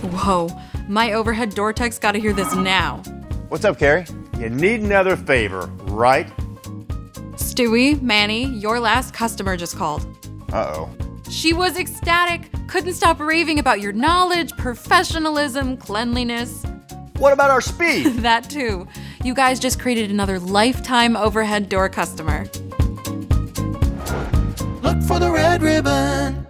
Whoa, my overhead door tech's gotta hear this now. What's up, Carrie? You need another favor, right? Stewie, Manny, your last customer just called. Uh-oh. She was ecstatic, couldn't stop raving about your knowledge, professionalism, cleanliness. What about our speed? That too. You guys just created another lifetime overhead door customer. Look for the red ribbon.